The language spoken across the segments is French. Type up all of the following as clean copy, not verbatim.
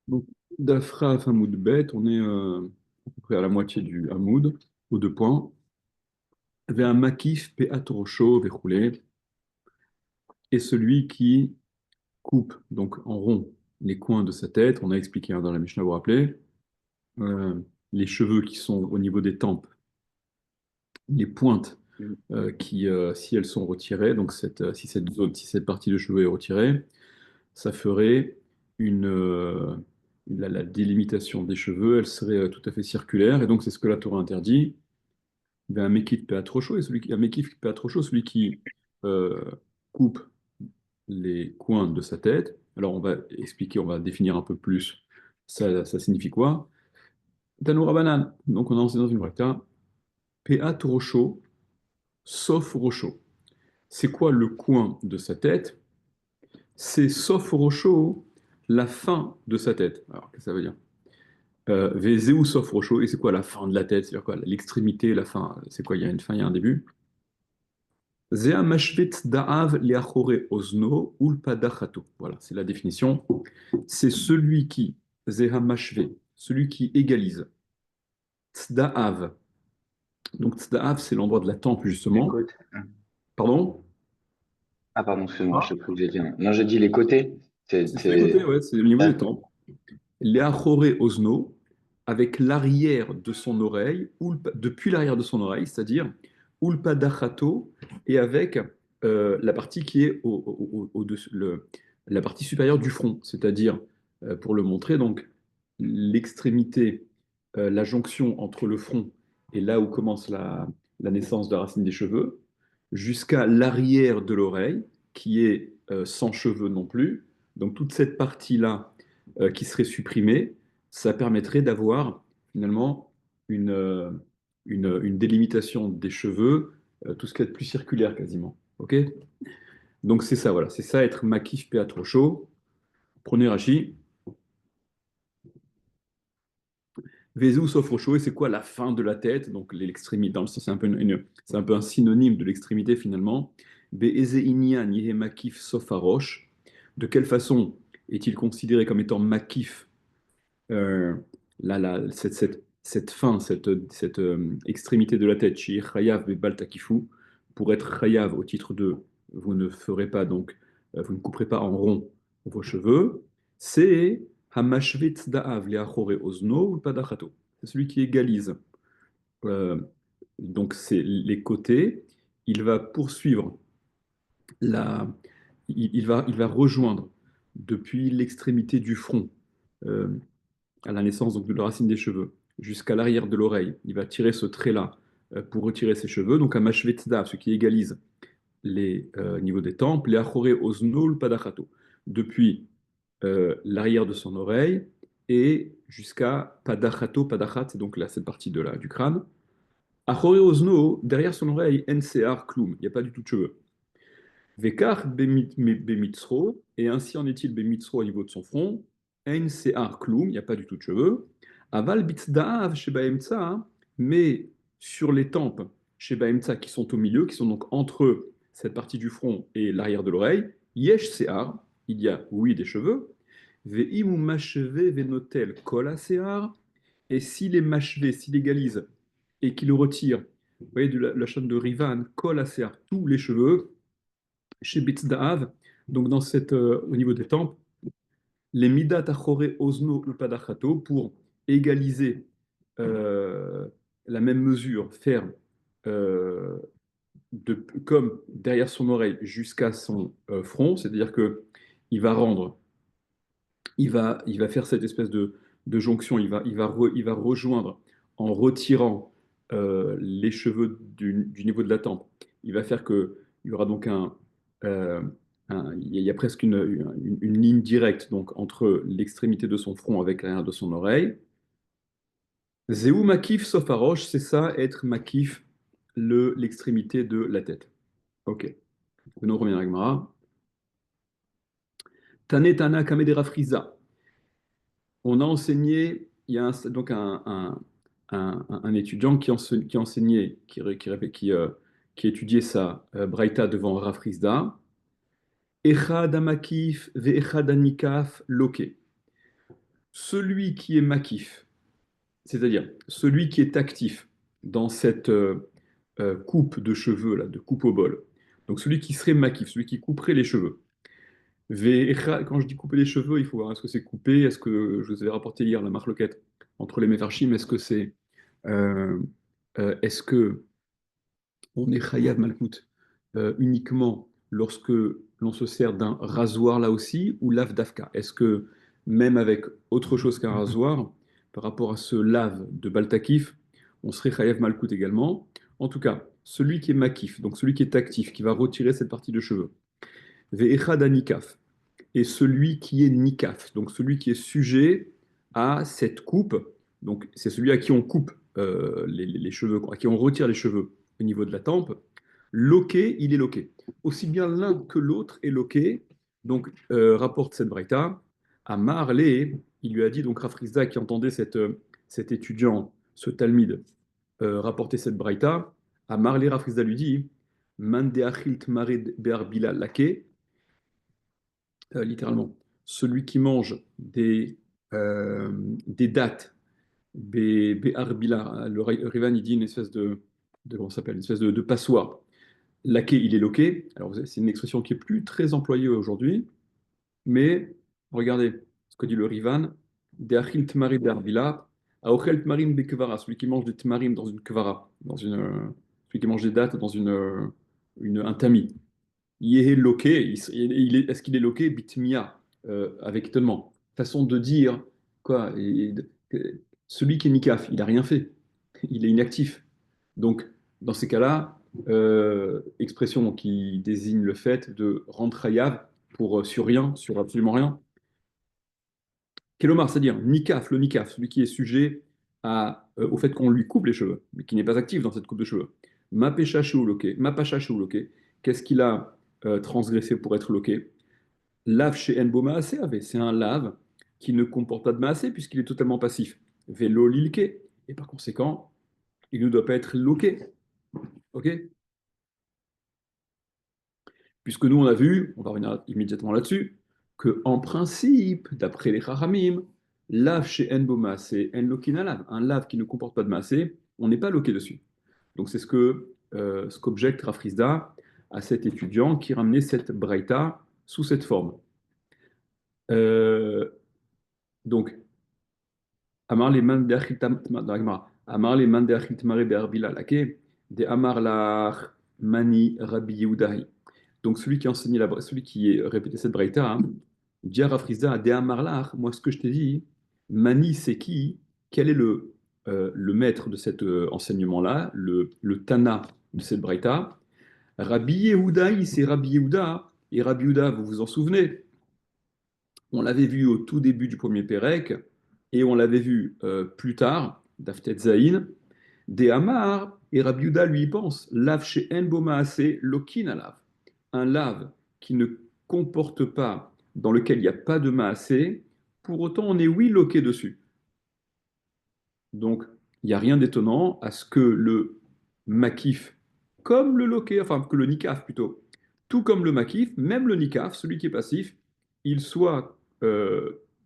Donc, d'Afra à Hamoud Bet, on est à peu près à la moitié du Hamoud, aux deux points. Vers un makif pe'atorosho vechoulé, et celui qui coupe donc en rond les coins de sa tête. On a expliqué dans la Mishnah, vous vous rappelez, euh, les cheveux qui sont au niveau des tempes, les pointes qui, si elles sont retirées, donc si cette zone, si cette partie de cheveux est retirée, ça ferait une, la délimitation des cheveux, elle serait tout à fait circulaire, et donc c'est ce que la Torah interdit. Ben, un mekif péatrocho, et un mekif péatrocho, celui qui euh, coupe les coins de sa tête. Alors on va expliquer, on va définir un peu plus ça signifie quoi. Tanoura banane. Donc on a enseigné dans une braïta, péatrocho, sauf rocho. C'est quoi le coin de sa tête? C'est sauf rocho, la fin de sa tête. Alors qu'est-ce que ça veut dire? Vezeu sauf rocho, et c'est quoi la fin de la tête? C'est-à-dire quoi? L'extrémité, la fin. C'est quoi? Il y a une fin, il y a un début. Zea mashvet da'av liachore ozno ulpadachato. Voilà, c'est la définition. C'est celui qui, Zea mashve, celui qui égalise. Tzda'av. Donc tzda'av, c'est l'endroit de la tempe, Les justement. côtes. Pardon? Ah, pardon, excuse-moi, je Ah, sais plus que j'ai dit. Non, j'ai dit les côtés. c'est sur les côtés, ouais, c'est au niveau des D'accord. tempes. Liachore ozno, avec l'arrière de son oreille, depuis l'arrière de son oreille, c'est-à-dire ulpadachato, et avec la partie qui est au-dessus, la partie supérieure du front, c'est-à-dire, pour le montrer, donc l'extrémité, la jonction entre le front et là où commence la naissance de la racine des cheveux, jusqu'à l'arrière de l'oreille, qui est sans cheveux non plus. Donc toute cette partie-là qui serait supprimée, ça permettrait d'avoir finalement une, euh, une délimitation des cheveux, tout ce qui est plus circulaire quasiment. Ok? Donc c'est ça, voilà, c'est ça être makif péa trop chaud. Prenez Rachi, Vezou sauf chaud, et c'est quoi la fin de la tête? Donc l'extrémité, dans le sens, c'est un peu, c'est un peu un synonyme de l'extrémité finalement. Be'eze inyan yehe makif sauf roche. De quelle façon est-il considéré comme étant makif cette fin, cette extrémité de la tête, chez Chayav et Baltakifu, pour être Chayav au titre de vous ne ferez pas donc, vous ne couperez pas en rond vos cheveux, c'est Hamashvit Da'av Leachore Ozno ou Padachato. C'est celui qui égalise. Euh, donc c'est les côtés. Il va poursuivre la, il va rejoindre depuis l'extrémité du front. euh, à la naissance donc, de la racine des cheveux jusqu'à l'arrière de l'oreille. Il va tirer ce trait-là pour retirer ses cheveux. Donc un mashvetzda, ce qui égalise les niveaux des tempes, les achore oznol padachato, depuis l'arrière de son oreille et jusqu'à padachato, padachat, c'est donc là, cette partie du crâne. Achore ozno, derrière son oreille, ncar kloum, il n'y a pas du tout de cheveux. Vekar bemitzro, et ainsi en est-il bemitzro au niveau de son front. Ein se'ar kloum, il n'y a pas du tout de cheveux. Aval bitzdaav shebaemtsa, mais sur les tempes shebaemtsa qui sont au milieu, qui sont donc entre cette partie du front et l'arrière de l'oreille, yesh se'ar, il y a oui des cheveux. Veimu mashve venotel kol se'ar, et s'il est mashvé, s'il égalise et qu'il retire, vous voyez, de la chaîne de Rivan, kol se'ar, tous les cheveux, chez Bitzda'av, donc au niveau des tempes, les midat achore ozno ou padachato pour égaliser euh, la même mesure, faire euh, comme derrière son oreille jusqu'à son front, c'est-à-dire que il va rendre, il va faire cette espèce de jonction, il va rejoindre en retirant les cheveux du niveau de la tempe. Il va faire que il y aura donc euh, il y a presque une ligne directe donc entre l'extrémité de son front avec l'arrière de son oreille. Zéou makif sauf à roche, c'est ça, être makif, l'extrémité de la tête. Ok. Venons au premier Agmara. Tane Tana Kamedera Friza. On a enseigné, il y a donc un étudiant qui enseignait, qui étudiait sa Braïta devant Rafrizda. Echad amakif ve echad anikaf loke. celui qui est makif, c'est-à-dire celui qui est actif dans cette coupe de cheveux, là, de coupe au bol, donc celui qui serait makif, celui qui couperait les cheveux. Quand je dis couper les cheveux, il faut voir est-ce que c'est couper, est-ce que je vous avais rapporté hier la marloquette entre les méfarchim, euh, est-ce que on est chayav malkout uniquement lorsque l'on se sert d'un rasoir là aussi ou lave dafka? Est-ce que même avec autre chose qu'un rasoir, par rapport à ce lave de baltakif, on serait chayav malkout également? En tout cas, celui qui est makif, donc celui qui est actif, qui va retirer cette partie de cheveux, ve'echad anikaf, et celui qui est nikaf, donc celui qui est sujet à cette coupe, donc c'est celui à qui on coupe les cheveux, à qui on retire les cheveux au niveau de la tempe, loqué, il est loqué. Aussi bien l'un que l'autre est loqué, donc rapporte cette braïta, à Marlé, il lui a dit, donc Rafrizda qui entendait cet étudiant, ce Talmide, rapporter cette braïta, à Marlé, Rafrizda lui dit, Mande achilt mared be'arbila lake, littéralement, celui qui mange des dattes, arbila, le Rivan, il dit une espèce comment ça s'appelle, une espèce de passoire. Laqué, il est loqué. Alors, c'est une expression qui est plus très employée aujourd'hui, mais regardez ce que dit le Rivan. De achil tmari d'arbila, aochel tmarim bekevara, celui qui mange des tmarim dans une kvara, celui qui mange des dattes dans un tamis. Yéhé loqué, est-ce qu'il est loqué? Bitmia, avec étonnement. Façon de dire, quoi, celui qui est Nikaf, il n'a rien fait. Il est inactif. Donc, dans ces cas-là, expression qui désigne le fait de rendre Hayav sur rien, sur absolument rien. Kelomar, c'est-à-dire Nikaf, le Nikaf, celui qui est sujet au fait qu'on lui coupe les cheveux, mais qui n'est pas actif dans cette coupe de cheveux. Mapesha Sheouloké, Mapasha Sheouloké, qu'est-ce qu'il a transgressé pour être loqué? Lave chez Enbo Maasé avait, c'est un lave qui ne comporte pas de Maasé puisqu'il est totalement passif. Vélo Lilke, et par conséquent, il ne doit pas être loqué. Ok? Puisque nous, on a vu, on va revenir immédiatement là-dessus, que en principe, d'après les Chachamim, lave chez Enbo Maasé, En Lokina lave, un lave qui ne comporte pas de Maasé, on n'est pas loqué dessus. Donc c'est ce qu'objecte Rafrizda à cet étudiant qui ramenait cette braïta sous cette forme. Euh, donc, Amar les man de Amar les man de Achitmare be'arbila lake, de Amar la mani Rabbi Yehudahi. Donc celui qui enseignait celui qui répétait cette braïta, hein, dit à Rafrizda, de Amar la, moi ce que je t'ai dit, mani c'est qui? Quel est le maître de cet enseignement-là, le Tana de cette braïta? Rabbi Yehudahi, c'est Rabbi Yehuda, et Rabbi Yehuda, vous vous en souvenez, on l'avait vu au tout début du premier Pérec, et on l'avait vu plus tard, d'Aftet Zaïn, des Hamar, et Rabbi Yehuda lui y pense, lave chez En Bomaase, Lokin lave. Un lave qui ne comporte pas, dans lequel il n'y a pas de Maasé, pour autant on est oui loqué dessus. Donc, il n'y a rien d'étonnant à ce que le makif, comme le loquet, enfin que le nikaf plutôt, tout comme le makif, même le nikaf, celui qui est passif, il soit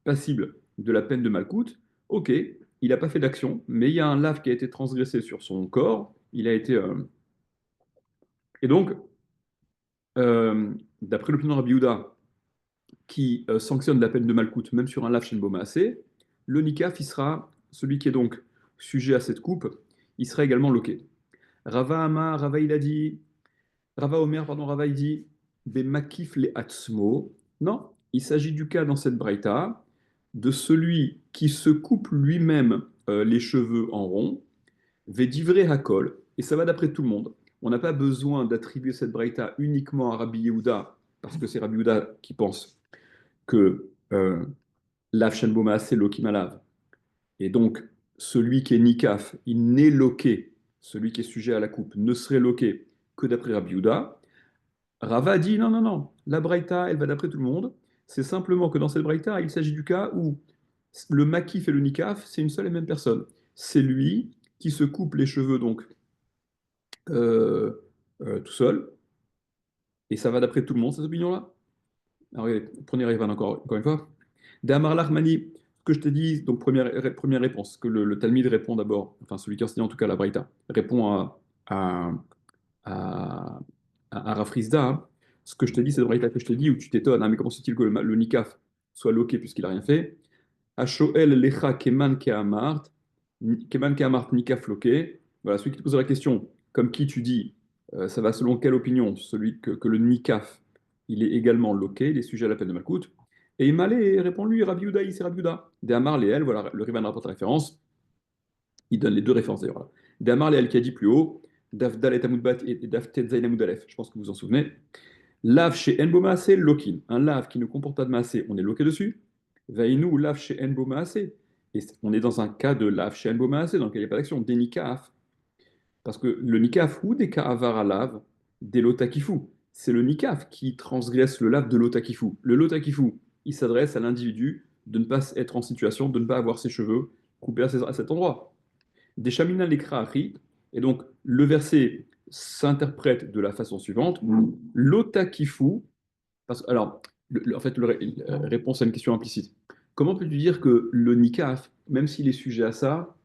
passible de la peine de malcoute. Ok, il n'a pas fait d'action, mais il y a un lave qui a été transgressé sur son corps. Il a été. Et donc, d'après l'opinion de Rabbi Yehuda, qui sanctionne la peine de malcoute, même sur un lave chez le Bomassé, le nikaf, il sera celui qui est donc sujet à cette coupe, il sera également loqué. Rava Amar, Rava il a dit, Rava Omer, pardon, Rava il dit, Be makif le atzmo. Non, il s'agit du cas dans cette braïta de celui qui se coupe lui-même les cheveux en rond, Vedivre hakol, et ça va d'après tout le monde. On n'a pas besoin d'attribuer cette braïta uniquement à Rabbi Yehuda, parce que c'est Rabbi Yehuda qui pense que Lav Shen Boma, c'est Lokimalav. Et donc, celui qui est Nikaf, il n'est loqué, celui qui est sujet à la coupe, ne serait loqué que d'après Rabbi Yehuda. Rava dit non, non, non, la Braïta, elle va d'après tout le monde. C'est simplement que dans cette Braïta, il s'agit du cas où le Makif et le Nikaf, c'est une seule et même personne. C'est lui qui se coupe les cheveux, donc, euh, tout seul. Et ça va d'après tout le monde, cette opinion-là. Alors, regardez, prenez Rivan encore une fois. Damar Lachmani, ce que je t'ai dit, donc première réponse, que le Talmud répond d'abord, enfin celui qui enseigne en tout cas la Braïta, répond à, à, à Rav Frisda, hein. Ce que je te dis, c'est le Braïta que je te dis, où tu t'étonnes, ah, mais comment se fait-il que le Nikaf soit loqué puisqu'il n'a rien fait? Ashoel lecha keman keamart, keman keamart nikaf loqué. Voilà, celui qui te pose la question, comme qui tu dis, ça va selon quelle opinion? Celui que le nikaf, il est également loqué, il est sujet à la peine de Malkout. Et Imalé répond-lui, Rabbi Yehuda, c'est Rabbi Yehuda. De Amar Léel, voilà, le Rivan rapporte la référence. Il donne les deux références d'ailleurs, là. De Amar Léel qui a dit plus haut, Daf Dalet Amud et Daf Tetzain Amud Aleph. Je pense que vous vous en souvenez. Lave chez Enbo Maasé, lokin. Un lave qui ne comporte pas de Maasé, on est loqué dessus. Vainu lave chez Enbo Maasé. Et on est dans un cas de lave chez Enbo Maasé, dans lequel il n'y a pas d'action, des nikaf. Parce que le nikaf ou des ka'avar à lave, des lotakifu. C'est le nikaf qui transgresse le lave de l'otakifu. Le lotakifu, il s'adresse à l'individu de ne pas être en situation de ne pas avoir ses cheveux coupés à cet endroit. Des chamina lekra'achi. Et donc, le verset s'interprète de la façon suivante. L'otakifu, alors, en fait, réponse à une question implicite. Comment peux-tu dire que le nikaf, même s'il est sujet à ça,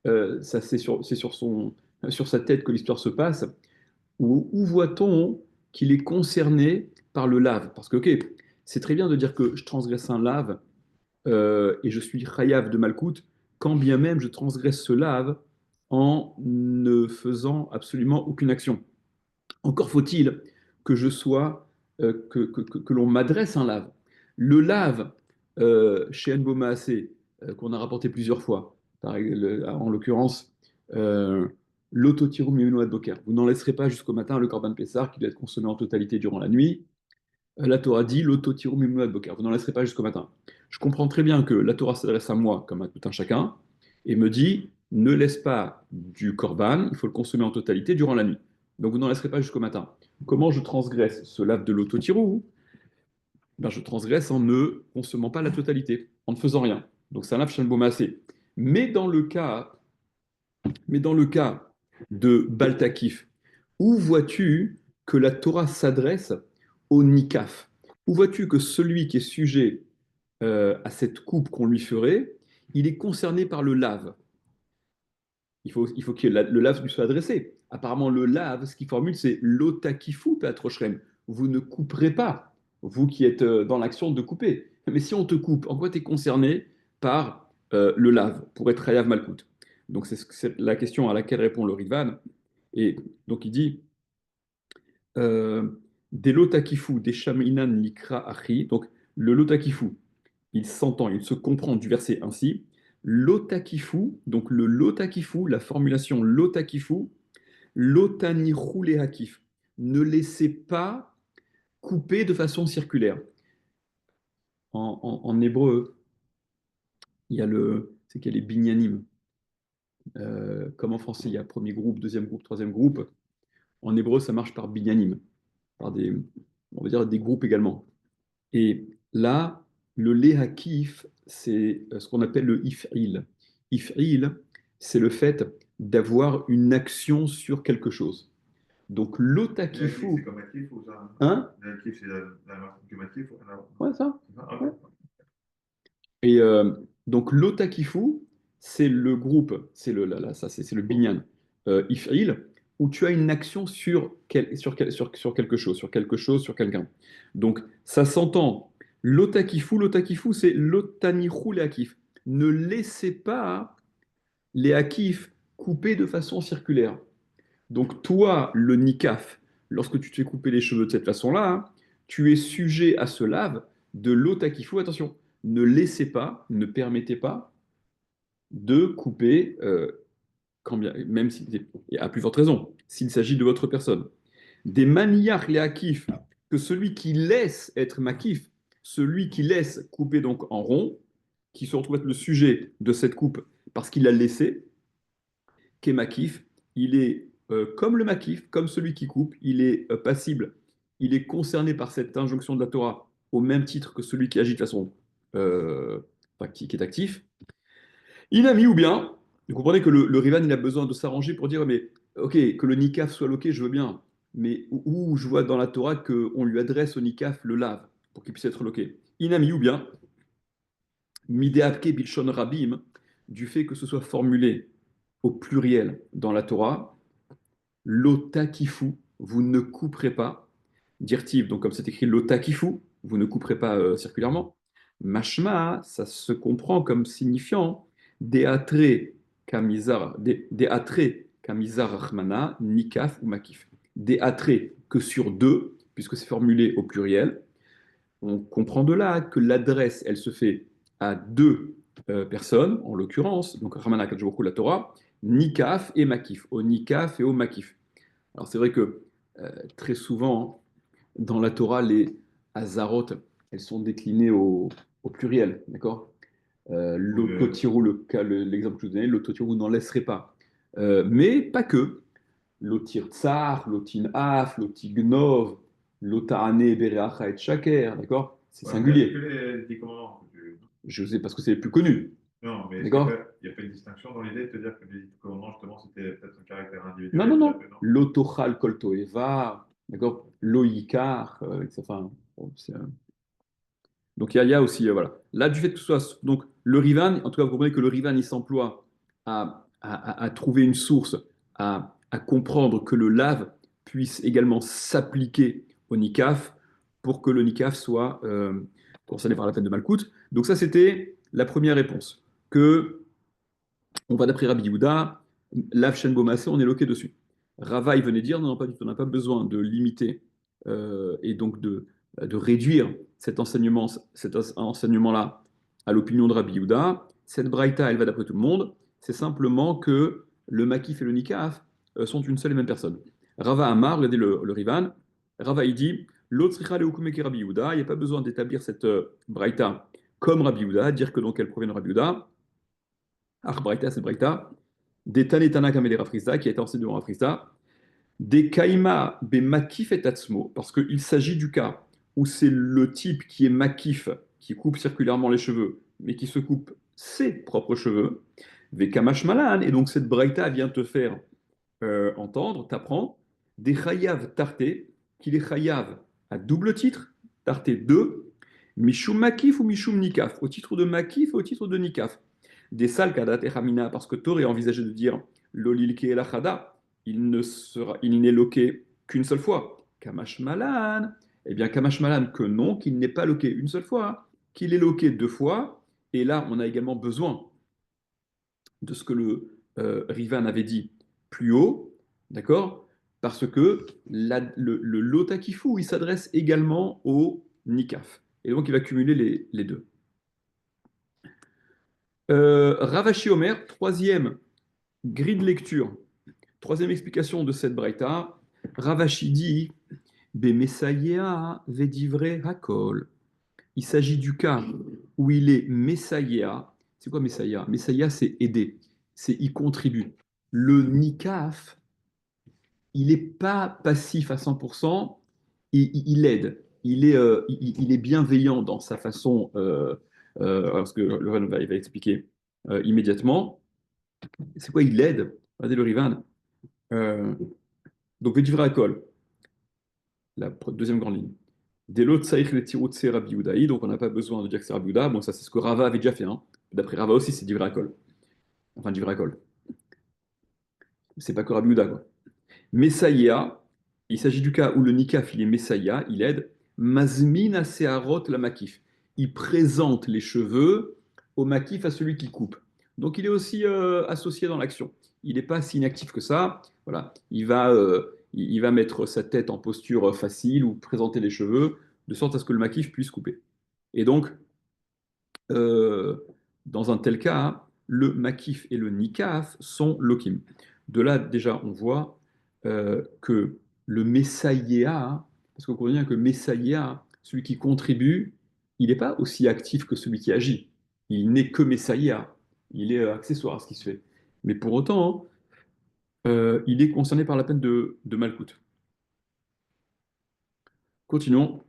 ça sur sa tête que l'histoire se passe, où voit-on qu'il est concerné par le lave? Parce que, ok, c'est très bien de dire que je transgresse un lave et je suis chayav de Malkout, quand bien même je transgresse ce lave en ne faisant absolument aucune action. Encore faut-il que je sois, que l'on m'adresse un lave. Le lave chez Nboma AC, qu'on a rapporté plusieurs fois, en l'occurrence, l'autotirum mimenoat boker. Vous n'en laisserez pas jusqu'au matin le corban pessar qui doit être consommé en totalité durant la nuit. La Torah dit l'autotirum mimenoat boker. Vous n'en laisserez pas jusqu'au matin. Je comprends très bien que la Torah s'adresse à moi comme à tout un chacun et me dit ne laisse pas du corban, il faut le consommer en totalité durant la nuit. Donc vous n'en laisserez pas jusqu'au matin. Comment je transgresse ce lave de l'autotirou? Ben, je transgresse en ne consommant pas la totalité, en ne faisant rien. Donc c'est un lave shalbomassé. Mais dans le cas, mais dans le cas de Baltakif, où vois-tu que la Torah s'adresse au nikaf? Où vois-tu que celui qui est sujet à cette coupe qu'on lui ferait, il est concerné par le lave? Il faut que le lave lui soit adressé. Apparemment, le lave, ce qu'il formule, c'est l'otakifu peatrochrem. Vous ne couperez pas, vous qui êtes dans l'action de couper. Mais si on te coupe, en quoi tu es concerné par le lave pour être Hayav Malkout? Donc, c'est la question à laquelle répond le Rivan. Et donc, il dit euh, des lotakifu, des shaminan likra achi. Donc, le lotakifu, il s'entend, il se comprend du verset ainsi. Lotakifu, donc le lotakifu, la formulation lotakifu, lotani roulé hakif. Ne laissez pas couper de façon circulaire. En hébreu, il y a c'est qu'il y a les binyanim. Comme en français, il y a premier groupe, deuxième groupe, troisième groupe. En hébreu, ça marche par binyanim, par on va dire des groupes également. Et là, le léhakif, c'est ce qu'on appelle le if'il. If'il, c'est le fait d'avoir une action sur quelque chose. Donc Réactif, l'otakifu, c'est comme actif ou ça? hein? Réactif, c'est la marque comme actif ou alors? Ouais, ça. Ah, Ouais. ok. Et donc l'otakifu, c'est le groupe, c'est le binyan if'il, où tu as une action sur quelque chose, sur quelqu'un. Donc ça s'entend. L'otakifu, c'est l'otanichu les akif. Ne laissez pas les akifs couper de façon circulaire. Donc toi, le nikaf, lorsque tu te fais couper les cheveux de cette façon-là, hein, tu es sujet à ce lave de l'otakifu. Attention, ne laissez pas, ne permettez pas de couper, quand bien, même si, et à plus forte raison, s'il s'agit de votre personne. Des maniach les akif, que celui qui laisse être makif, celui qui laisse couper donc en rond, qui se retrouve être le sujet de cette coupe parce qu'il l'a laissé, qu'est makif, il est comme le makif, comme celui qui coupe, il est passible, il est concerné par cette injonction de la Torah au même titre que celui qui agit de façon, enfin, qui est actif. Inami ou bien, vous comprenez que le Rivan il a besoin de s'arranger pour dire mais ok, que le Nikaf soit loqué, je veux bien, mais où je vois dans la Torah qu'on lui adresse au Nikaf le lave pour qu'il puisse être loqué. Inami ou bien, Mideapke bilshon rabim, du fait que ce soit formulé au pluriel dans la Torah, lotakifu, vous ne couperez pas. Dirtiv, donc comme c'est écrit lotakifu, vous ne couperez pas circulairement. Mashma, ça se comprend comme signifiant deatre kamizar, deatre kamizar rachmana, nikaf ou makif. Deatre que sur deux, puisque c'est formulé au pluriel. On comprend de là que l'adresse, elle se fait à deux personnes, en l'occurrence, donc Ramana Kadjoukou, la Torah, Nikaf et Makif, au Nikaf et au Makif. Alors c'est vrai que très souvent, dans la Torah, les Hazarot, elles sont déclinées au pluriel, d'accord L'Ototirou, l'exemple que je vous donnais, l'Ototirou, vous n'en laisserez pas. Mais pas que. L'Otir Tsar, l'Otin Af, l'Otignov, l'Otahane, Bereacha et Shaker, d'accord C'est Ouais, mais il n'y a singulier. que les 10 commandements. Je sais parce que c'est les plus connus, Non, mais d'accord il n'y a pas une distinction dans l'idée de te dire que les 10 commandements, justement, c'était peut-être un caractère Non, individuel non, et puis non. après, non. L'Otochal Koltoeva, d'accord Loïkar, enfin, bon, donc il y a aussi, voilà. Là, du fait que ce soit. Donc le Rivan, en tout cas, vous comprenez que le Rivan, il s'emploie à trouver une source, à comprendre que le lave puisse également s'appliquer au Nikaf pour que le Nikaf soit concerné par la peine de Malkout. Donc ça, c'était la première réponse. Que on va d'après Rabbi Yehuda, Lav Shen Bomassé, on est loqué dessus. Rava, il venait dire, non, non, pas du tout, on n'a pas besoin de limiter et donc de réduire cet enseignement-là à l'opinion de Rabbi Yehuda. Cette braïta, elle va d'après tout le monde, c'est simplement que le makif et le nikaf sont une seule et même personne. Rava Amar, regardez le Rivan, Rava, il dit, l'autre Rabbi Yehuda, il n'y a pas besoin d'établir cette braïta comme Rabbi Yehuda, dire que donc elle provient de Rabbi Yehuda. Ach Braïta, c'est Braïta. Des Tanetana Kamele Rafrizda, qui a été enseigné devant Rafrizda. Des Kaima be Makif et Tatsmo, parce qu'il s'agit du cas où c'est le type qui est Makif, qui coupe circulairement les cheveux, mais qui se coupe ses propres cheveux. Ve Kamash Malan, et donc cette Braïta vient te faire entendre, t'apprends, des Chayav Tarté, qu'il est Chayav à double titre, Tarté 2, Mishum Makif ou Mishum Nikaf, au titre de Makif et au titre de Nikaf. Des salles Kadat et Hamina, parce que tu aurais envisagé de dire Lolilke et Lachada, il n'est loqué qu'une seule fois. Kamash Malan, eh bien Kamash Malan, que non, qu'il n'est pas loqué une seule fois, qu'il est loqué deux fois, et là on a également besoin de ce que le Rivan avait dit plus haut, d'accord Parce que le Lotakifu, il s'adresse également au Nikaf. Et donc, il va cumuler les deux. Ravashi Omer, troisième grille de lecture, troisième explication de cette Braïta. Ravashi dit Be Messaïa vedivre hakol. Il s'agit du cas où il est Messaïa. C'est quoi Messaïa? Messaïa, c'est aider, c'est y contribue. Le Nikaf, il n'est pas passif à 100%, il aide. Il est bienveillant dans sa façon, parce que le Rivan va expliquer immédiatement. C'est quoi il aide? Regardez le Rivan. Euh, donc, Vedivra Akol, la deuxième grande ligne. Dès l'autre, Saïch le Tirutse Rabbi Yehudaï, donc on n'a pas besoin de dire que c'est Rabbi Yehuda. Bon, ça, c'est ce que Rava avait déjà fait. Hein. D'après Rava aussi, c'est Divra Akol. Enfin, Divra Akol. C'est pas que Rabbi Yehuda, quoi. Messaïa, il s'agit du cas où le Nikaf, il est Messaïa, il aide. Mazmin Asearot la Makif. Il présente les cheveux au Makif, à celui qui coupe. Donc il est aussi associé dans l'action. Il n'est pas si inactif que ça. Voilà. Il va mettre sa tête en posture facile ou présenter les cheveux de sorte à ce que le Makif puisse couper. Et donc, euh, dans un tel cas, hein, le Makif et le Nikaf sont Lokim. De là, déjà, on voit que le Messaïa, parce qu'on connaît bien que Messaïa, celui qui contribue, il n'est pas aussi actif que celui qui agit. Il n'est que Messaïa. Il est accessoire à ce qui se fait. Mais pour autant, il est concerné par la peine de Malkout. Continuons.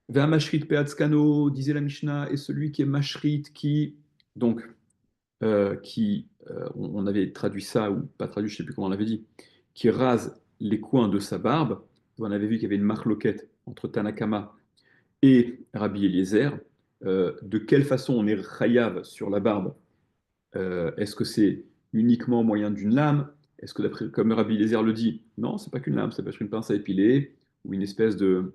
Vers Mashrit Peatzkano, disait la Mishnah, et celui qui est Mashrit, donc, on avait traduit ça, ou pas traduit, je ne sais plus comment on l'avait dit, qui rase les coins de sa barbe. On avait vu qu'il y avait une marloquette entre Tanakama et Rabbi Eliezer. de quelle façon on est chayav sur la barbe. Est-ce que c'est uniquement au moyen d'une lame? Est-ce que, d'après, comme Rabbi Eliezer le dit, non, c'est pas qu'une lame, ça peut être une pince à épiler ou une espèce de,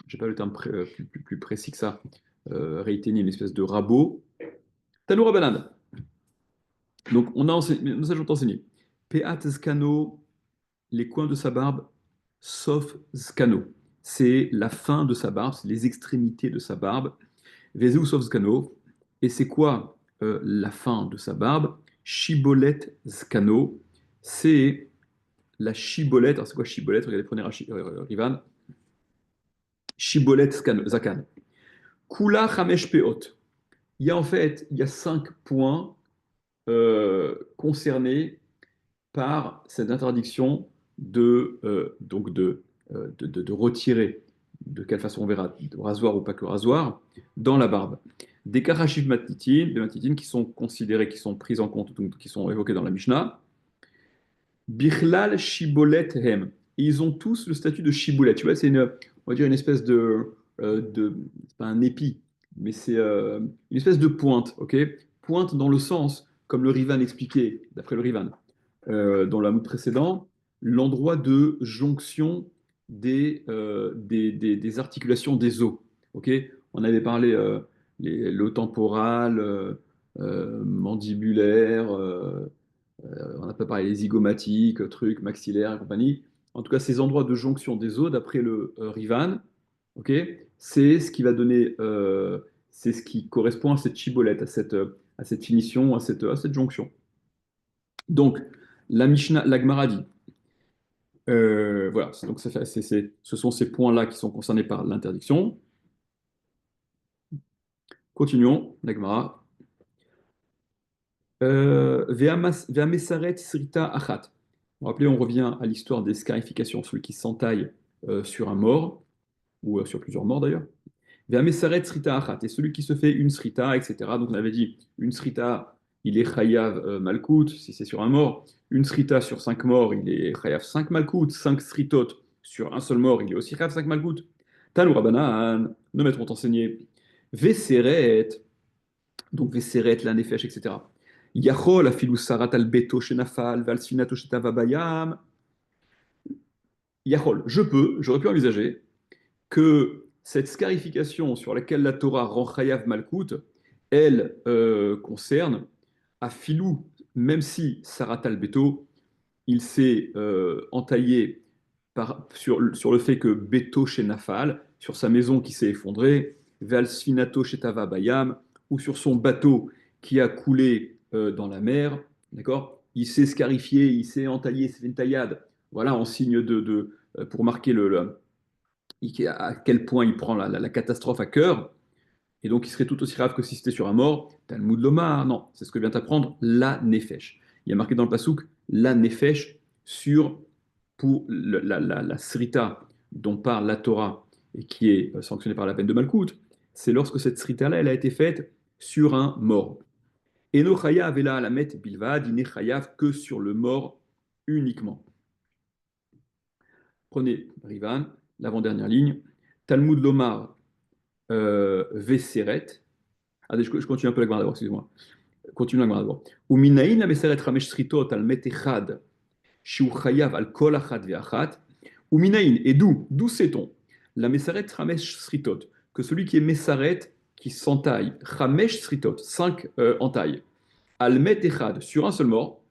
j'ai pas le terme plus précis que ça, reiteni, une espèce de rabot. Tanoura banane. Donc, on a enseigné, nous avons enseigné. Peat zkano, les coins de sa barbe, sauf zkano. C'est la fin de sa barbe, c'est les extrémités de sa barbe. Vezou sauf zkano. Et c'est quoi la fin de sa barbe? Shibolet zkano. C'est la shibolette. Alors, c'est quoi shibolette? Regardez, prenez Rivan. Shibolet zakan. Kula chamesh peot. Il y a 5 points concernés par cette interdiction de retirer, de quelle façon on verra, de rasoir ou pas que rasoir, dans la barbe. Des karachif matnitin, des matnitin qui sont considérés, qui sont pris en compte, donc qui sont évoqués dans la Mishnah. Bichlal shibolet hem. Et ils ont tous le statut de shibolet. Tu vois, on va dire une espèce c'est pas un épi, mais c'est une espèce de pointe, ok? Pointe dans le sens, comme le Rivan expliquait, d'après le Rivan, dans l'amou précédent, l'endroit de jonction des articulations des os. Ok. On avait parlé le temporal, mandibulaire, on n'a pas parlé des zygomatiques, trucs, maxillaires et compagnie. En tout cas, ces endroits de jonction des os, d'après le Rivan, ok, c'est ce qui va donner, c'est ce qui correspond à cette chibolette, à cette finition, à cette jonction. Donc, la Mishnah, la Gemara dit, voilà, donc ce sont ces points-là qui sont concernés par l'interdiction. Continuons, la Gemara. Ve'amesaret srita achat. Vous vous rappelez, on revient à l'histoire des scarifications, celui qui s'entaille sur un mort, ou sur plusieurs morts d'ailleurs. Ve'amesaret srita achat, et celui qui se fait une srita, etc. Donc on avait dit, une srita, il est chayav malkout, si c'est sur un mort. Une srita sur 5 morts, il est chayav 5 malkout. 5 sritot sur un seul mort, il est aussi chayav 5 malkout. Tanu Rabanan, nos maîtres ont enseigné. Veseret, donc Veseret, la nefesh, etc. Yachol, afilou sarat al beto shenafal, valsfinato shetava bayam. Yachol, j'aurais pu envisager que cette scarification sur laquelle la Torah rend chayav malkout, elle concerne à Filou, même si Saratal Beto, il s'est entaillé sur le fait que Beto chez Nafal, sur sa maison qui s'est effondrée, Valsfinato chez Tava Bayam, ou sur son bateau qui a coulé dans la mer, d'accord? Il s'est scarifié, il s'est entaillé, il s'est fait une taillade, voilà, en signe pour marquer à quel point il prend la catastrophe à cœur. Et donc, il serait tout aussi grave que si c'était sur un mort. Talmud Lomar, non, c'est ce que vient d'apprendre la Nefesh. Il y a marqué dans le Passouk la Nefesh pour la Srita dont parle la Torah et qui est sanctionnée par la peine de Malkout. C'est lorsque cette Srita-là, elle a été faite sur un mort. Eno Chayav la Alamet Bilvad, il n'est Chayav que sur le mort uniquement. Prenez Rivan, l'avant-dernière ligne. Talmud Lomar Veseret. Ah, je continue un peu la Gemara d'abord, excusez-moi. Continue la Gemara d'abord. Uminaïn la meseret ramesh sritot al met echad, shiu chayav al kol achad ve'achat. Uminaïn, et d'où sait-on la meseret ramesh sritot, que celui qui est mesaret, qui s'entaille, ramesh sritot, 5 entailles, al met echad, sur un seul mort,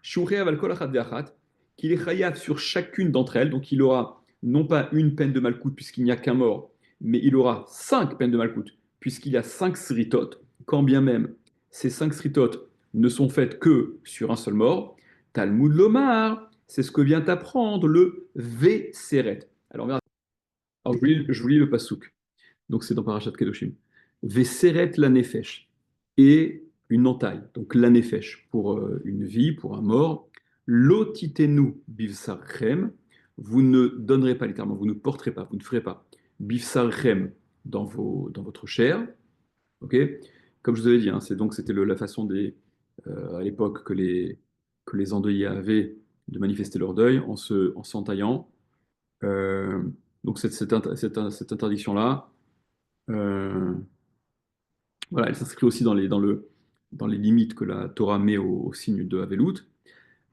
shiu chayav al kol achad ve'achat, qu'il est chayav sur chacune d'entre elles, donc il aura non pas une peine de malkout puisqu'il n'y a qu'un mort, mais il aura 5 peines de malkout puisqu'il y a 5 sritot, quand bien même ces 5 sritot ne sont faites que sur un seul mort. Talmud Lomar, c'est ce que vient apprendre le Veseret. Alors, je vous lis le pasouk. Donc, c'est dans Parashat Kedoshim. Veseret la nefesh. Et une entaille. Donc, la nefesh pour une vie, pour un mort. Lotitenu bivsarchem. Vous ne donnerez pas littéralement, vous ne porterez pas, vous ne ferez pas bivsarchem dans votre chair. Ok. Comme je vous avais dit, hein, c'était la façon à l'époque que les endeuillés avaient de manifester leur deuil en s'entaillant. Donc cette interdiction-là, euh, Voilà, elle s'inscrit aussi dans les limites que la Torah met au signe de Havelut.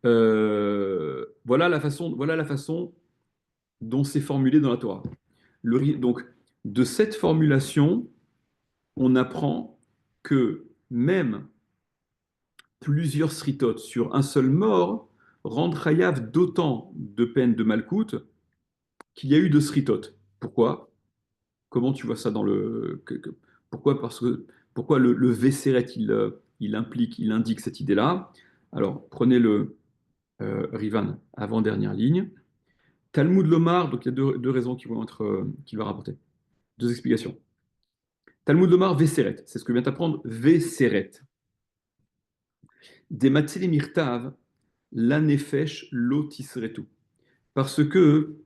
Voilà la façon dont c'est formulé dans la Torah. Donc, de cette formulation, on apprend que même plusieurs sritot sur un seul mort rendent chayav d'autant de peine de malkout qu'il y a eu de sritot. Pourquoi? Comment tu vois ça dans pourquoi? Pourquoi le Veseret, il indique cette idée-là? Alors, prenez le Rivan, avant-dernière ligne. Talmud Lomar, donc il y a deux raisons qu'il va rapporter. Deux explications. Talmud Lomar, Veseret, c'est ce que vient d'apprendre Veseret. Des Matzili Mirtav, la Nefesh Lotisretu. Parce que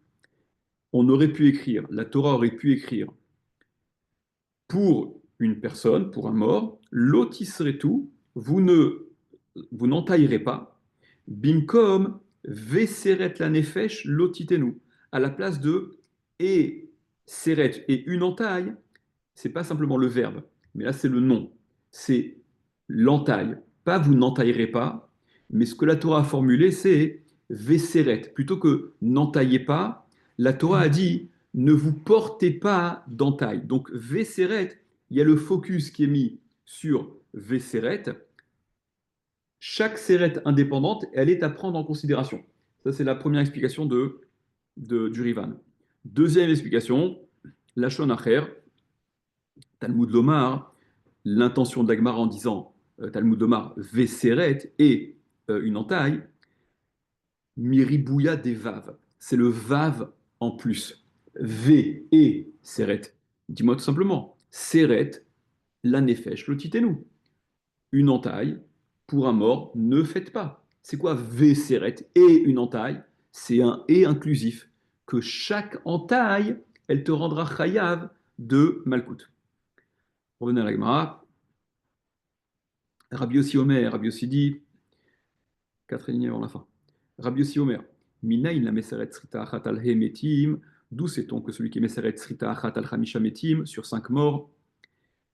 on aurait pu écrire, la Torah aurait pu écrire pour une personne, pour un mort, Lotisretu, vous n'entaillerez pas, Bimkom Veseret la Nefesh Lotitenu. À la place de et Seret et une entaille, c'est pas simplement le verbe, mais là c'est le nom. C'est l'entaille. Pas vous n'entaillerez pas, mais ce que la Torah a formulé, c'est Veseret. Plutôt que n'entaillez pas, la Torah a dit ne vous portez pas d'entaille. Donc Veseret, il y a le focus qui est mis sur Veseret. Chaque Seret indépendante, elle est à prendre en considération. Ça, c'est la première explication du Rivan. Deuxième explication, Lachon Acher, Talmud Lomar, l'intention de l'Agmara en disant Talmud Lomar, Veseret et une entaille, Miribouya des Vav. C'est le Vav en plus. V et Seret. Dis-moi tout simplement, Seret, la Nefesh, lotitenu. Une entaille, pour un mort, ne faites pas. C'est quoi V Seret et une entaille? C'est un et inclusif. Que chaque entaille, elle te rendra chayav de Malkout. Revenez à la Gemara. Rabbi Yossi Omer, Rabbi Yossi dit, 4 lignes avant la fin. Rabbi Yossi Omer, Minaïn la Meseret Srita Achat al He Metim, d'où sait-on que celui qui est Meseret Srita Achat al Hamisha Metim, sur 5 morts,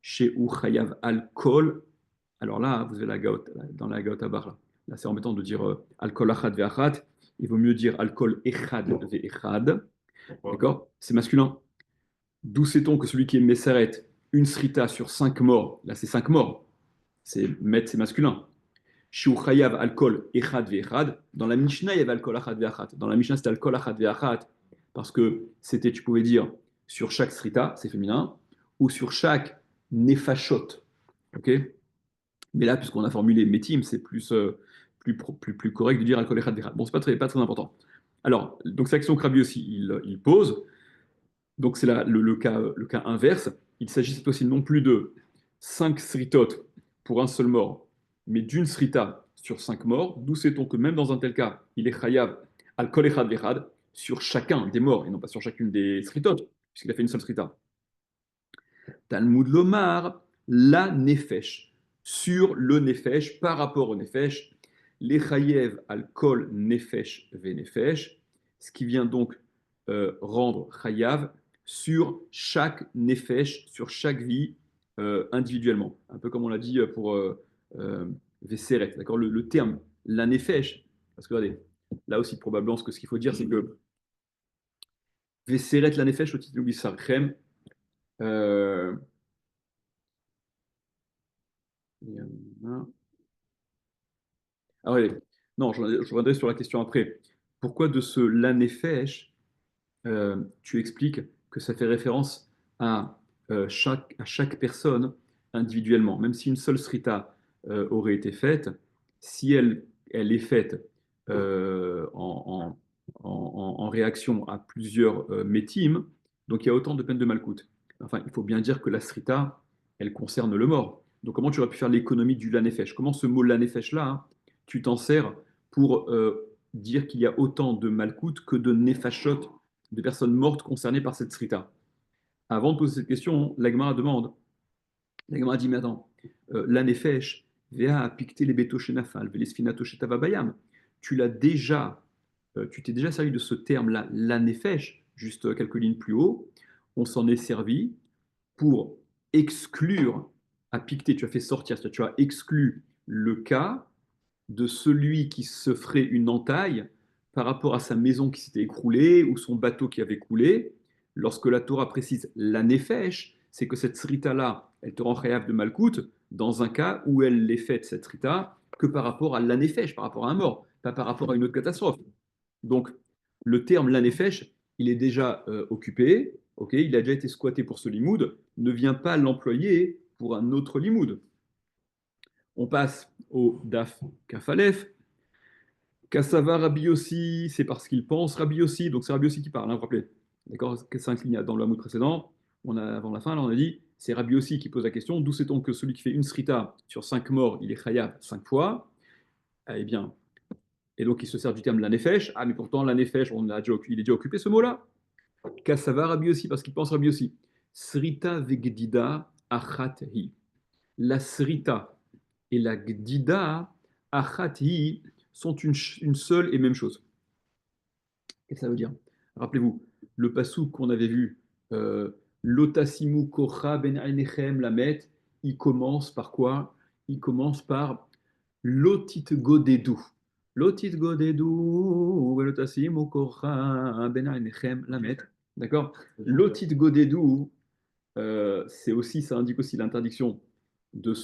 chez ou Chayav al Kol, alors là, vous avez dans la Gaot Abar, là c'est embêtant de dire al Kol Achat Ve'achat, il vaut mieux dire al Kol Echad Ve'echad, d'accord? C'est masculin. D'où sait-on que celui qui est Meseret, une Srita sur 5 morts, là c'est 5 morts, c'est masculin. Shiu chayav alcool echad ve'echad. Dans la Mishnah, il y avait alcool achad ve'achat. Dans la Mishnah, c'était alcool achad ve'achat parce que tu pouvais dire sur chaque srita, c'est féminin, ou sur chaque nefashot. Ok. Mais là, puisqu'on a formulé metim, c'est plus correct de dire alcool echad ve'echad. Bon, c'est pas très important. Alors, donc c'est l'action que Rabbi aussi il pose. Donc c'est le cas inverse. Il s'agit cette fois-ci non plus de 5 sritot pour un seul mort, mais d'une srita sur 5 morts. D'où sait-on que même dans un tel cas, il est chayav al kol echad vechad sur chacun des morts et non pas sur chacune des sritot, puisqu'il a fait une seule srita. Talmud Lomar, la nefesh, sur le nefesh par rapport au nefesh, les chayev al kol nefesh ve nefesh, ce qui vient donc rendre chayav sur chaque nefesh, sur chaque vie individuellement. Un peu comme on l'a dit pour Veseret, d'accord, le terme la nefesh, parce que regardez, là aussi probablement ce qu'il faut dire, c'est que Veseret la nefesh au titre de Sarchem, ah ouais. Non, je reviendrai sur la question après. Pourquoi de ce lanefesh, tu expliques que ça fait référence à chaque personne individuellement, même si une seule srita aurait été faite, si elle est faite en réaction à plusieurs métimes, donc il y a autant de peines de malcoute. Enfin, il faut bien dire que la srita, elle concerne le mort. Donc comment tu aurais pu faire l'économie du lanefesh? Comment ce mot lanefesh-là, hein, tu t'en sers pour dire qu'il y a autant de malcoute que de nefashot, de personnes mortes concernées par cette srita. Avant de poser cette question, l'Agmara demande, l'Agmara dit, mais attends, la nefesh, vea picté les beto shenafal, velesfinato shetavabayam. Tu l'as déjà, tu t'es déjà servi de ce terme-là, la nefesh, juste quelques lignes plus haut. On s'en est servi pour exclure as picté, tu as fait sortir, c'est-à-dire tu as exclu le cas de celui qui se ferait une entaille par rapport à sa maison qui s'était écroulée ou son bateau qui avait coulé. Lorsque la Torah précise la nefesh, c'est que cette srita-là, elle te rend chayav de malkout dans un cas où elle l'est faite, cette srita, que par rapport à la nefesh, par rapport à un mort, pas par rapport à une autre catastrophe. Donc, le terme la nefesh, il est déjà occupé, ok, il a déjà été squatté pour ce limoud, ne vient pas l'employer pour un autre limoud. On passe au daf kafalef. Kassava Rabbi Yossi, c'est parce qu'il pense Rabbi Yossi, donc c'est Rabbi Yossi qui parle, hein, vous vous rappelez. D'accord? 5 lignes dans le hamoud précédent, avant la fin, là, on a dit, c'est Rabbi Yossi qui pose la question, d'où sait-on que celui qui fait une srita sur 5 morts, il est chayav 5 fois? Eh bien, et donc il se sert du terme la nefesh. Ah, mais pourtant, la nefesh, il est déjà occupé ce mot-là. Kassava Rabbi Yossi, parce qu'il pense Rabbi Yossi. Srita vegdida achat hi. La srita et la gdida achat hi sont une seule et même chose. Qu'est-ce que ça veut dire? Rappelez-vous, le passou qu'on avait vu, Lotasimu kocha ben ainechem lamet, il commence par quoi? Il commence par Lotit godedu. Lotit godedu, Lotasimu kocha ben ainechem lamet. D'accord? Lotit godedu, c'est aussi, ça indique aussi l'interdiction de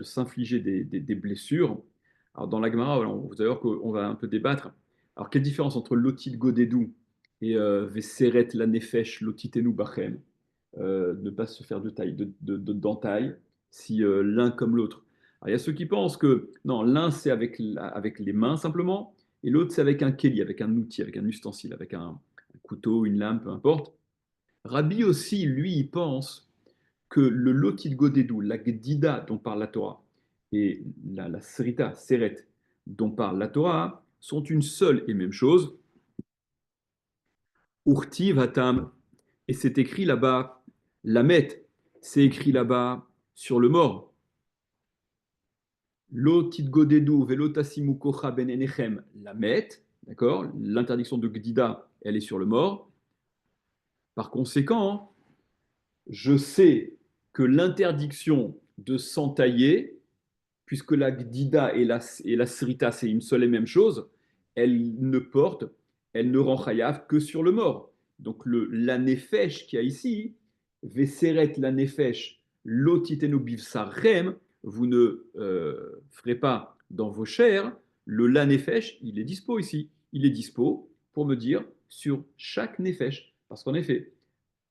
s'infliger des blessures. Alors dans la Gemara, vous allez voir qu'on va un peu débattre. Alors quelle différence entre l'otit godedou et veseret la nefesh lotitenu bachem, ne pas se faire de taille, d'entaille, si l'un comme l'autre. Alors il y a ceux qui pensent que non, l'un c'est avec les mains simplement, et l'autre c'est avec un keli, avec un outil, avec un ustensile, avec un couteau, une lame, peu importe. Rabbi aussi, lui, il pense que le lotit godedou, la gdida dont parle la Torah, et la srita, seret, dont parle la Torah, sont une seule et même chose. Urti vatam, et c'est écrit là-bas, lamet, c'est écrit là-bas sur le mort. Lotit godedou velotasimu kocha ben enechem, lamet, d'accord? L'interdiction de gdida, elle est sur le mort. Par conséquent, je sais que l'interdiction de s'entailler, puisque la gdida et la srita, c'est une seule et même chose, elle ne rend chayav que sur le mort. Donc la nefesh qu'il y a ici, veseret la nefesh, lotitenu bivsarem, vous ne ferez pas dans vos chairs, le la nefesh, il est dispo ici. Il est dispo pour me dire sur chaque nefesh. Parce qu'en effet,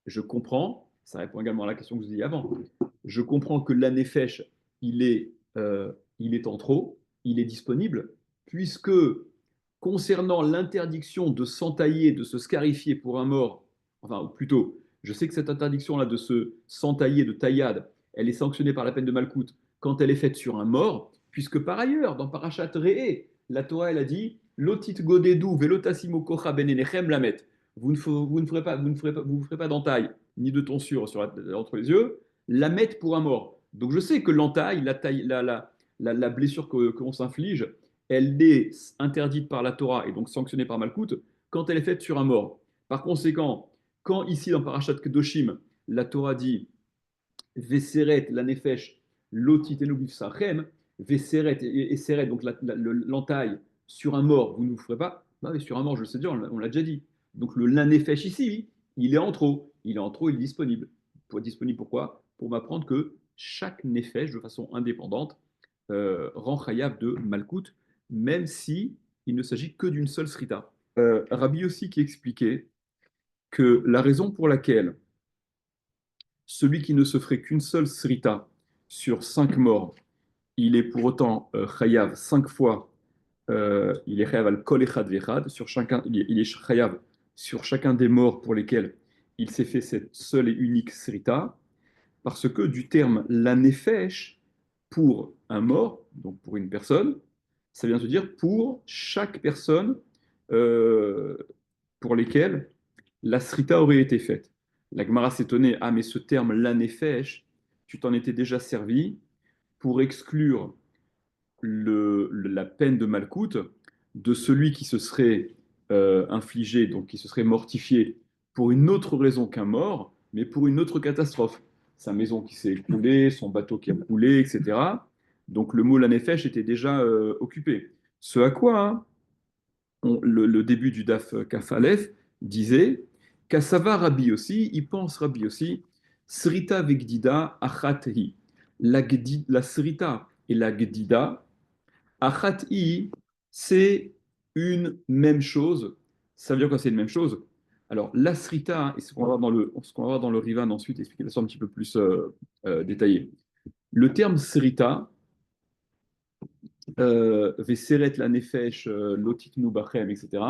je comprends, ça répond également à la question que je vous ai dit avant, je comprends que la nefesh, il est, il est en trop, il est disponible, puisque concernant l'interdiction de s'entailler, de se scarifier pour un mort, enfin, ou plutôt, je sais que cette interdiction-là de se s'entailler, de taillade, elle est sanctionnée par la peine de malcoute quand elle est faite sur un mort, puisque par ailleurs, dans Parashat Re'eh, la Torah, elle a dit Lotit godedou velotasimo kocha ben enechem lamet. Vous ne ferez pas, vous ferez pas d'entaille ni de tonsure entre les yeux, la mettre pour un mort. Donc je sais que l'entaille, la blessure que l'on s'inflige, elle est interdite par la Torah et donc sanctionnée par Malkout quand elle est faite sur un mort. Par conséquent, quand ici dans Parashat Kedoshim, la Torah dit Veseret la nefesh lotitenu bifsachem, Veseret et Seret, donc l'entaille sur un mort, vous ne vous ferez pas. Bah, mais sur un mort, je le sais déjà, on l'a déjà dit. Donc la nefesh ici, il est en trop. Il est en trop, il est disponible. Pour être disponible, pourquoi? Pour m'apprendre que chaque nefesh, de façon indépendante, rend chayav de malkout, même si il ne s'agit que d'une seule srita. Rabbi aussi qui expliquait que la raison pour laquelle celui qui ne se ferait qu'une seule srita sur 5 morts, il est pour autant chayav 5 fois, il est chayav al kol echad vechad, sur chacun, il est chayav sur chacun des morts pour lesquels il s'est fait cette seule et unique srita, parce que du terme la nefesh, pour un mort, donc pour une personne, ça vient se dire pour chaque personne euh, pour lesquelles la srita aurait été faite. La Gemara s'étonnait, ah mais ce terme la nefesh, tu t'en étais déjà servi pour exclure la peine de malcoute de celui qui se serait infligé, donc qui se serait mortifié pour une autre raison qu'un mort, mais pour une autre catastrophe. sa maison qui s'est écroulée, son bateau qui a coulé, etc. Donc le mot la nefesh était déjà occupé. Ce à quoi hein, le début du Daf Kaf Aleph disait Kassava Rabbi aussi, il pense Rabbi aussi, Srita Vegdida Achathi. La Srita et la Gdida, Achathi, c'est une même chose. Ça veut dire quoi c'est une même chose? Alors, la Srita, et ce qu'on va voir dans le Rivan ensuite, expliquer la sorte un petit peu plus détaillée. Le terme Srita, Veseret la Nefesh, Lotiknu Bachem, etc.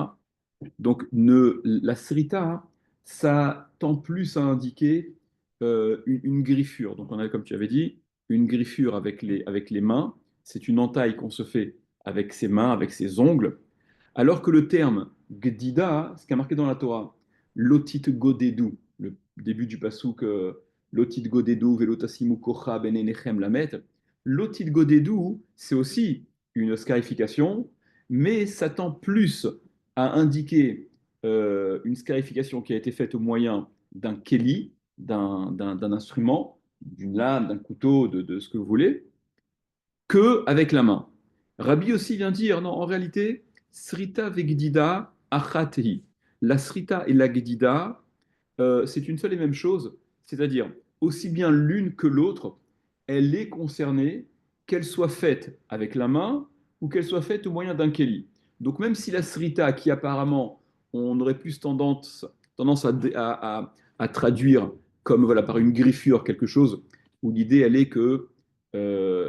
Donc, la srita, ça tend plus à indiquer une griffure. Donc, on a, comme tu avais dit, une griffure avec les mains. C'est une entaille qu'on se fait avec ses mains, avec ses ongles. Alors que le terme gdida, ce qui est marqué dans la Torah, lotit godedou, le début du passouk, lotit godedou, velotasimu kocha ben enechem lamet, lotit godedou, c'est aussi une scarification, mais ça tend plus à indiquer une scarification qui a été faite au moyen d'un keli, d'un instrument, d'une lame, d'un couteau, de ce que vous voulez, que avec la main. Rabbi aussi vient dire, non, en réalité, srita vegdida achatehi. La srita et la gdida, c'est une seule et même chose, c'est-à-dire aussi bien l'une que l'autre, elle est concernée, qu'elle soit faite avec la main ou qu'elle soit faite au moyen d'un keli. Donc même si la srita, qui apparemment on aurait plus tendance à traduire comme voilà, par une griffure quelque chose, où l'idée elle est que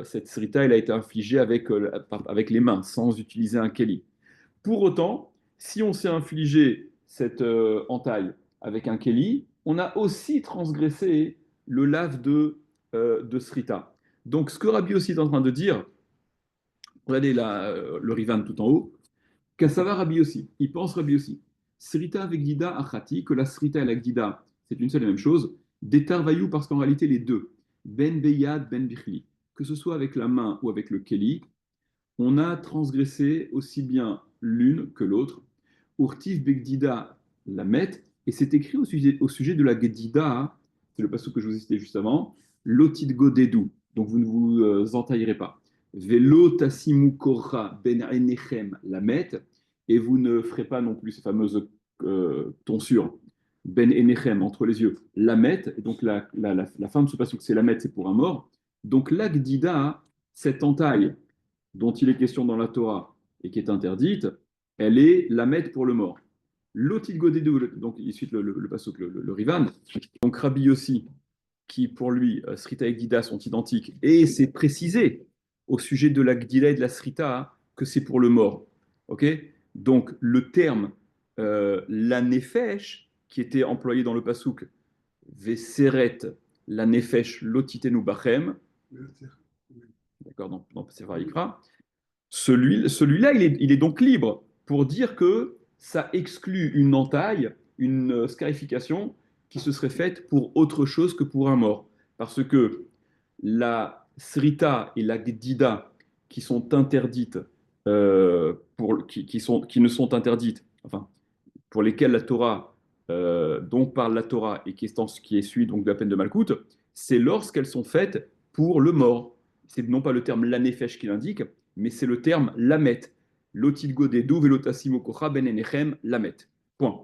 cette srita elle a été infligée avec les mains, sans utiliser un keli. Pour autant, si on s'est infligé cette entaille avec un keli, on a aussi transgressé le lave de srita. Donc, ce que Rabbi aussi est en train de dire, regardez là, le Rivan tout en haut, Kassava Rabbi aussi, il pense Rabbi aussi. Srita avec Gdida achati, que la srita et la Gdida, c'est une seule et même chose. Detarvayou, parce qu'en réalité, les deux, ben beyad, ben bichli, que ce soit avec la main ou avec le keli, on a transgressé aussi bien l'une que l'autre. Urtif Begdida la met, et c'est écrit au sujet de la Gedida, c'est le passage que je vous ai cité juste avant, Lotit Godedou, donc vous ne vous entaillerez pas. Velo Tasimu Korra Ben Enechem la met, et vous ne ferez pas non plus ces fameuses tonsures Ben Enechem entre les yeux, la met, et donc la fin de ce passage, c'est la met, c'est pour un mort. Donc la Gedida, cette entaille dont il est question dans la Torah et qui est interdite, elle est la mette pour le mort. L'otil godedou, donc il suit le pasuk, le Rivan, donc Rabbi Yossi, qui pour lui, Srita et Gdida sont identiques, et c'est précisé au sujet de la Gdida et de la Srita que c'est pour le mort. Ok. Donc le terme la nefesh, qui était employé dans le pasuk, Veseret la nefesh lotitenu bachem, d'accord, dans Sefer Yikra, celui-là, il est donc libre pour dire que ça exclut une entaille, une scarification qui se serait faite pour autre chose que pour un mort. Parce que la srita et la gdida qui sont interdites, qui ne sont interdites, enfin, pour lesquelles la Torah, dont parle la Torah et qui est suivie donc de la peine de Malkout, c'est lorsqu'elles sont faites pour le mort. C'est non pas le terme lanefesh qui l'indique, mais c'est le terme lamet. Lotilgo de du velotasimo kocha ben enechem lamet. Point.